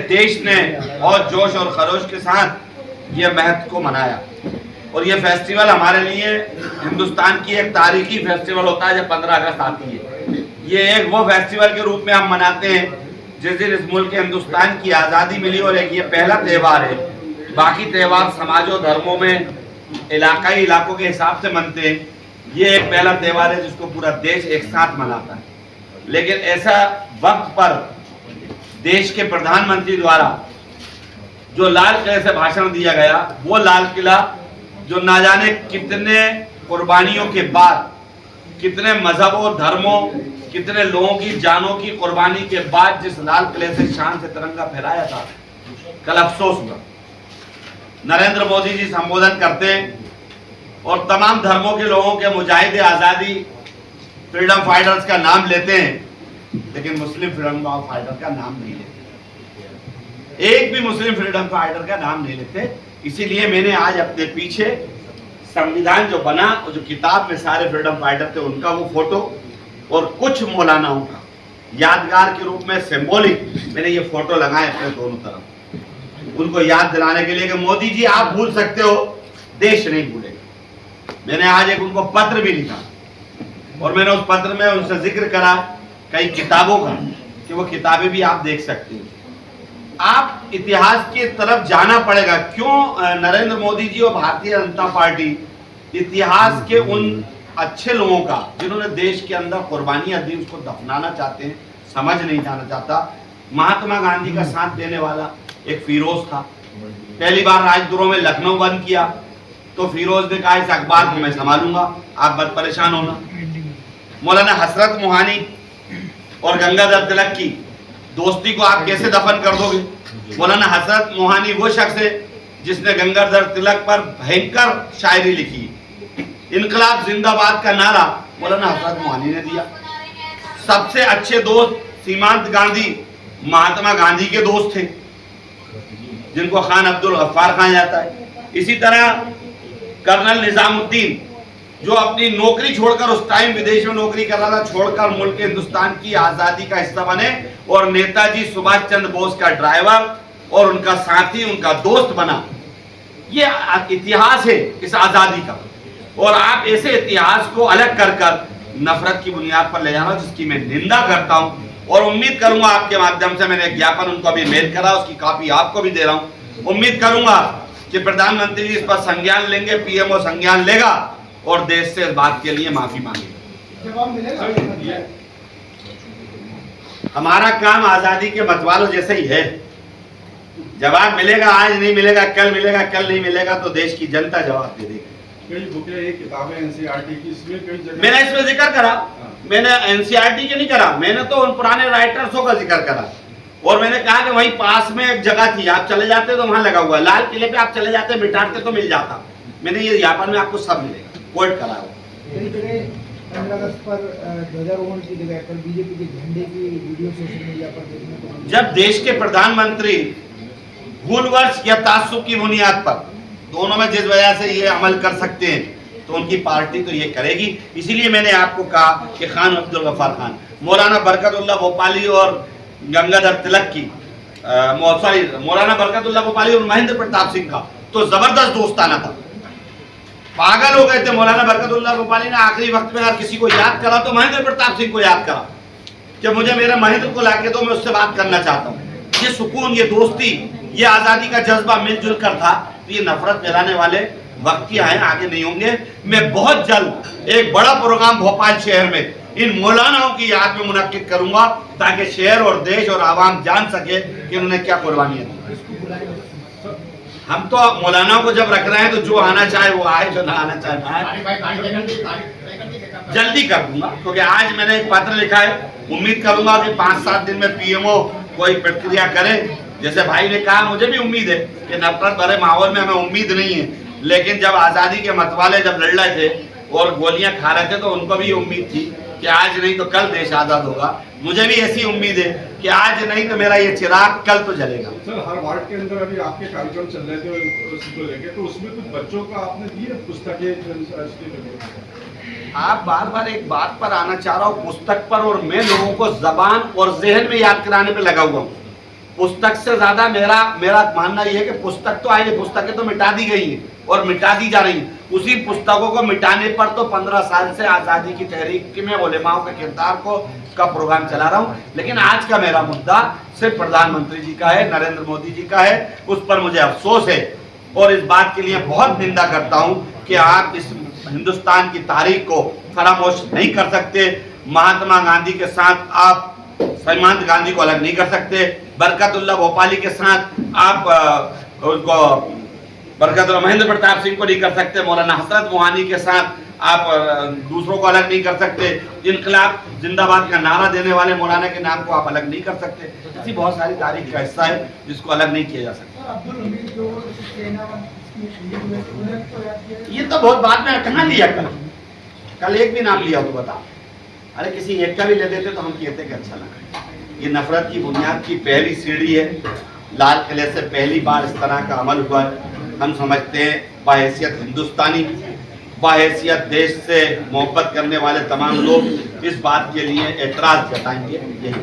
देश ने बहुत जोश और खरोश के साथ ये महत्व को मनाया और ये फेस्टिवल हमारे लिए हिंदुस्तान की एक तारीखी फेस्टिवल होता है जब 15 अगस्त आती है। ये एक वो फेस्टिवल के रूप में हम मनाते हैं जिस दिन इस मुल्क के हिंदुस्तान की आज़ादी मिली और एक ये पहला त्यौहार है। बाकी त्यौहार समाजों धर्मों में इलाकाई इलाकों के हिसाब से मनते हैं, ये एक पहला त्यौहार है जिसको पूरा देश एक साथ मनाता है। लेकिन ऐसा वक्त पर देश के प्रधानमंत्री द्वारा जो लाल किले से भाषण दिया गया, वो लाल किला जो ना जाने कितने कुर्बानियों के बाद, कितने मजहबों धर्मों, कितने लोगों की जानों की कुर्बानी के बाद जिस लाल किले से शान से तिरंगा फहराया था, कल अफसोस हुआ। नरेंद्र मोदी जी संबोधन करते हैं और तमाम धर्मों के लोगों के मुजाहिद आज़ादी फ्रीडम फाइटर्स का नाम लेते हैं, लेकिन मुस्लिम फ्रीडम फाइटर का नाम नहीं लेते। एक भी मुस्लिम फ्रीडम फाइटर का नाम नहीं लेते। इसीलिए मैंने आज अपने पीछे संविधान जो बना और जो किताब में सारे फ्रीडम फाइटर थे उनका वो फोटो और कुछ मौलानाओं का यादगार के रूप में सिंबॉलिक मैंने ये फोटो लगाए अपने दोनों तरफ, उनको याद दिलाने के लिए कि मोदी जी आप भूल सकते हो, देश नहीं भूलेगा। मैंने आज एक उनको पत्र भी लिखा और मैंने उस पत्र में उनसे जिक्र करा कई किताबों का कि वो किताबें भी आप देख सकते हो। आप इतिहास की तरफ जाना पड़ेगा। क्यों नरेंद्र मोदी जी और भारतीय जनता पार्टी इतिहास के उन अच्छे लोगों का जिन्होंने देश के अंदर कुर्बानियां दी उसको दफनाना चाहते हैं, समझ नहीं जाना चाहता। महात्मा गांधी का साथ देने वाला एक फिरोज था, पहली बार राजद्रोह में लखनऊ बंद किया तो फिरोज ने कहा इस अखबार को मैं संभालूंगा, आप मत परेशान होना। मौलाना हसरत मोहानी और गंगाधर तिलक की दोस्ती को आप कैसे दफन कर दोगे? मौलाना हसरत मोहानी वो शख्स है जिसने गंगाधर तिलक पर भयंकर शायरी लिखी। इनकलाब जिंदाबाद का नारा मौलाना हसरत मोहानी ने दिया। सबसे अच्छे दोस्त सीमांत गांधी महात्मा गांधी के दोस्त थे, जिनको खान अब्दुल गफ्फार कहा जाता है। इसी तरह कर्नल निजामुद्दीन जो अपनी नौकरी छोड़कर उस टाइम विदेश में नौकरी कर रहा था, छोड़कर मुल्क हिंदुस्तान की आजादी का हिस्सा बने और नेताजी सुभाष चंद्र बोस का ड्राइवर और उनका साथी, उनका दोस्त बना। ये इतिहास है इस आजादी का और आप ऐसे इतिहास को अलग कर कर नफरत की बुनियाद पर ले जाना, जिसकी मैं निंदा करता हूं और उम्मीद करूंगा आपके माध्यम से, मैंने एक ज्ञापन उनको अभी मेल करा, उसकी कॉपी आपको भी दे रहा हूं। उम्मीद करूंगा कि प्रधानमंत्री जी इस पर संज्ञान लेंगे, पीएमओ संज्ञान लेगा और देश से इस बात के लिए माफी मांगेगा। हमारा काम आजादी के मतवालों जैसे ही है। जवाब मिलेगा, आज नहीं मिलेगा, कल मिलेगा, कल नहीं मिलेगा तो देश की जनता जवाब दे देगी। किताबें एनसीईआरटी की, इसमें कई जगह मैंने इसमें जिक्र करा, मैंने एनसीईआरटी के नहीं करा, मैंने तो उन पुराने राइटर्सों का जिक्र करा और मैंने कहा कि वहीं पास में एक जगह थी, आप चले जाते तो वहां लगा हुआ, लाल किले पे आप चले जाते बिठाते तो मिल जाता। मैंने ये ज्ञापन में आपको सब मिलेगा, कोर्ट करा हो। 15 अगस्त पर ध्वजारोहण की जगह पर बीजेपी के झंडे की वीडियो सोशल मीडिया पर देखने को मिली। जब देश के प्रधानमंत्री भूलवश या तासुब की बुनियाद पर, दोनों में जिस वजह से ये अमल कर सकते हैं तो उनकी पार्टी तो ये करेगी। इसीलिए मैंने आपको कहा कि खान अब्दुल गफ्फार खान, मौलाना बरकतुल्लाह भोपाली और गंगाधर तिलक की मौलाना बरकतुल्लाह भोपाली और महेंद्र प्रताप सिंह का तो जबरदस्त दोस्ताना था। पागल हो गए थे। मौलाना बरकतुल्लाह भोपाली ने आखिरी वक्त में अगर किसी को याद करा तो महेंद्र प्रताप सिंह को याद करा कि मुझे मेरे महेंद्र को लाके दो, मैं उससे बात करना चाहता हूँ। ये सुकून, ये दोस्ती, ये आजादी का जज्बा मिलजुल कर था। तो ये नफरत फैलाने वाले वक्त ही आए, आगे नहीं होंगे। मैं बहुत जल्द एक बड़ा प्रोग्राम भोपाल शहर में इन मौलानाओं की याद में मुनक्किद करूंगा ताकि शहर और देश और आवाम जान सके कि उन्होंने क्या कुर्बानियां दी। हम तो मौलानाओं को जब रख रहे हैं तो जो आना चाहे वो आए, जो ना आना चाहे ना आए। जल्दी कर दूंगा क्योंकि आज मैंने एक पत्र लिखा है। उम्मीद करूंगा कि 5-7 दिन में पीएमओ कोई प्रतिक्रिया करे। जैसे भाई ने कहा, मुझे भी उम्मीद है कि नफरत भरे माहौल में हमें उम्मीद नहीं है, लेकिन जब आजादी के मतवाले जब लड़ रहे थे और गोलियां खा रहे थे तो उनको भी उम्मीद थी कि आज नहीं तो कल देश आजाद होगा। मुझे भी ऐसी उम्मीद है कि आज नहीं तो मेरा ये चिराग कल तो जलेगा। सर, हर वार्ड के अंदर अभी आपके कार्यक्रम चल रहे थे उसको लेके, तो उसमें कुछ बच्चों का आपने दी है पुस्तकें? आप बार बार एक बात पर आना चाह रहा हूँ, पुस्तक पर, और मैं लोगों को जबान और जहन में याद कराने पे लगा हुआ हूँ। पुस्तक से ज्यादा मेरा मानना यह है कि पुस्तक तो आई, पुस्तकें तो मिटा दी गई हैं और मिटा दी जा रही हैं। उसी पुस्तकों को मिटाने पर तो 15 साल से आज़ादी की तहरीक में उलेमाओं के किरदार का प्रोग्राम चला रहा हूँ। लेकिन आज का मेरा मुद्दा सिर्फ प्रधानमंत्री जी का है, नरेंद्र मोदी जी का है। उस पर मुझे अफसोस है और इस बात के लिए बहुत निंदा करता हूँ कि आप इस हिंदुस्तान की तारीख को फरामोश नहीं कर सकते। महात्मा गांधी के साथ आप सीमांत गांधी को अलग नहीं कर सकते, बरकतुल्लाह भोपाली के साथ आप उसको बरकतुल्लाह महेंद्र प्रताप सिंह को नहीं कर सकते, मौलाना हसरत मोहानी के साथ आप दूसरों को अलग नहीं कर सकते, इनकलाब जिंदाबाद का नारा देने वाले मौलाना के नाम को आप अलग नहीं कर सकते। ऐसी बहुत सारी तारीख का हिस्सा है जिसको अलग नहीं किया जा सकता। ये तो बहुत बाद में कहाँ लिया, कल एक भी नाम लिया हो तो बताओ। अरे किसी एक का भी ले देते तो हम कहते कि अच्छा लगा। ये नफरत की बुनियाद की पहली सीढ़ी है। लाल किले से पहली बार इस तरह का अमल हुआ। हम समझते हैं बाहैसियत हिंदुस्तानी, बाहैसियत देश से मोहब्बत करने वाले तमाम लोग इस बात के लिए एतराज जताएंगे। यही